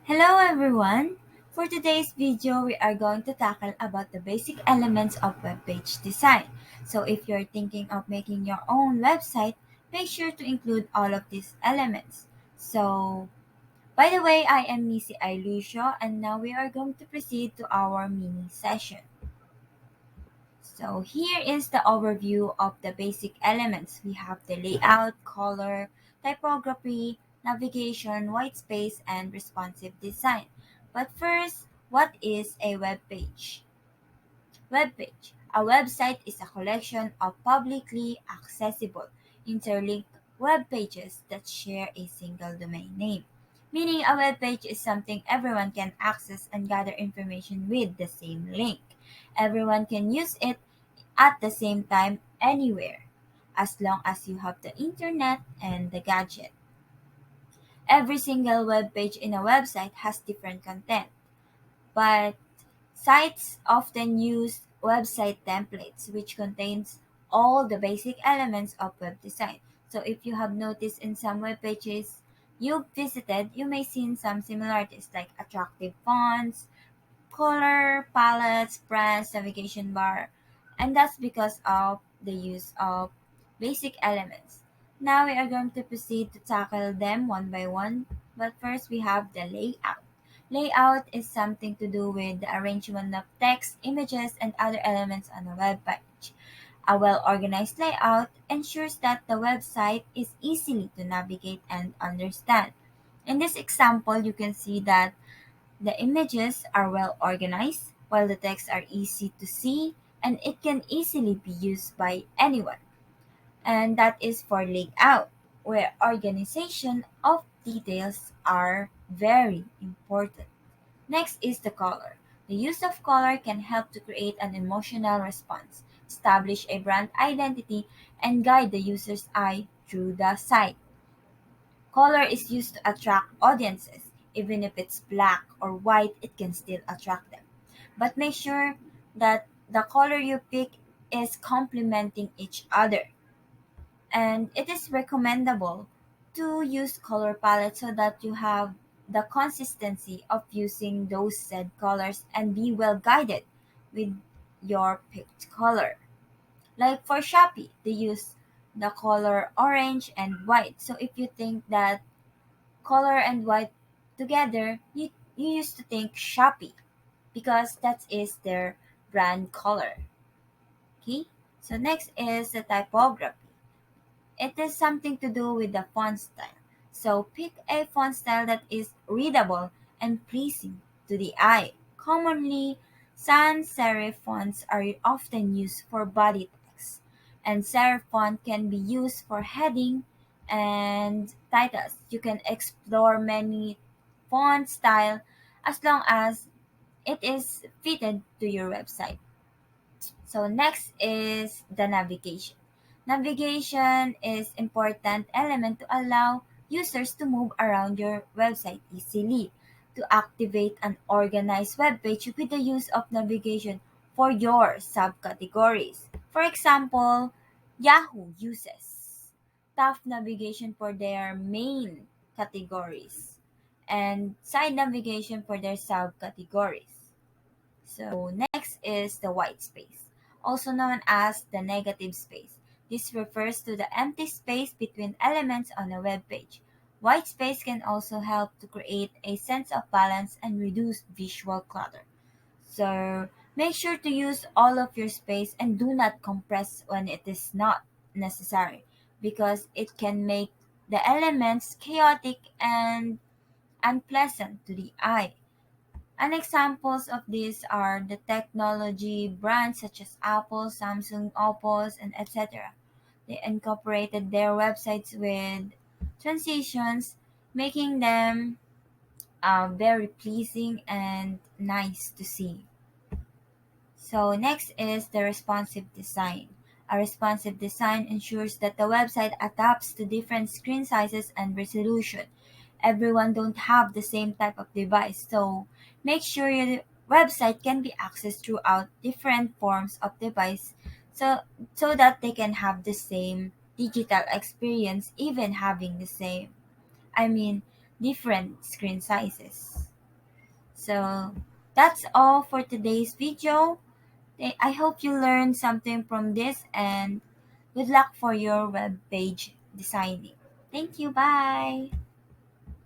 Hello everyone! For today's video, we are going to tackle about the basic elements of web page design. So if you're thinking of making your own website, make sure to include all of these elements. So, by the way, I am Missy Lucio and now we are going to proceed to our mini session. So here is the overview of the basic elements. We have the layout, color, typography, navigation, white space, and responsive design. But first, what is a web page? Web page. A website is a collection of publicly accessible, interlinked web pages that share a single domain name. Meaning a web page is something everyone can access and gather information with the same link. Everyone can use it at the same time anywhere, as long as you have the internet and the gadget. Every single web page in a website has different content, but sites often use website templates which contains all the basic elements of web design. So if you have noticed in some web pages you've visited, you may see some similarities like attractive fonts, color palettes, brands, navigation bar, and that's because of the use of basic elements. Now we are going to proceed to tackle them one by one, but first we have the layout. Layout is something to do with the arrangement of text, images, and other elements on a web page. A well organized layout ensures that the website is easily to navigate and understand. In this example, you can see that the images are well organized, while the texts are easy to see and it can easily be used by anyone. And that is for layout, where organization of details are very important. Next is the color. The use of color can help to create an emotional response, establish a brand identity, and guide the user's eye through the site. Color is used to attract audiences. Even if it's black or white, it can still attract them. But make sure that the color you pick is complementing each other. And it is recommendable to use color palettes so that you have the consistency of using those said colors and be well guided with your picked color. Like for Shopee, they use the color orange and white. So if you think that color and white together, you used to think Shopee because that is their brand color. Okay, so next is the typography. It is something to do with the font style. So pick a font style that is readable and pleasing to the eye. Commonly, sans serif fonts are often used for body text, and serif font can be used for heading and titles. You can explore many font style as long as it is fitted to your website. So next is the navigation. Navigation is important element to allow users to move around your website easily. To activate an organized web page with the use of navigation for your subcategories. For example, Yahoo uses top navigation for their main categories and side navigation for their subcategories. So next is the white space, also known as the negative space. This refers to the empty space between elements on a web page. White space can also help to create a sense of balance and reduce visual clutter. So make sure to use all of your space and do not compress when it is not necessary because it can make the elements chaotic and unpleasant to the eye. And examples of these are the technology brands such as Apple, Samsung, Oppo, and etc. They incorporated their websites with transitions, making them very pleasing and nice to see. So next is the responsive design. A responsive design ensures that the website adapts to different screen sizes and resolution. Everyone don't have the same type of device, so make sure your website can be accessed throughout different forms of device so that they can have the same digital experience even having the same I mean different screen sizes. So that's all for today's video. I hope you learned something from this and good luck for your web page designing. Thank you. Bye.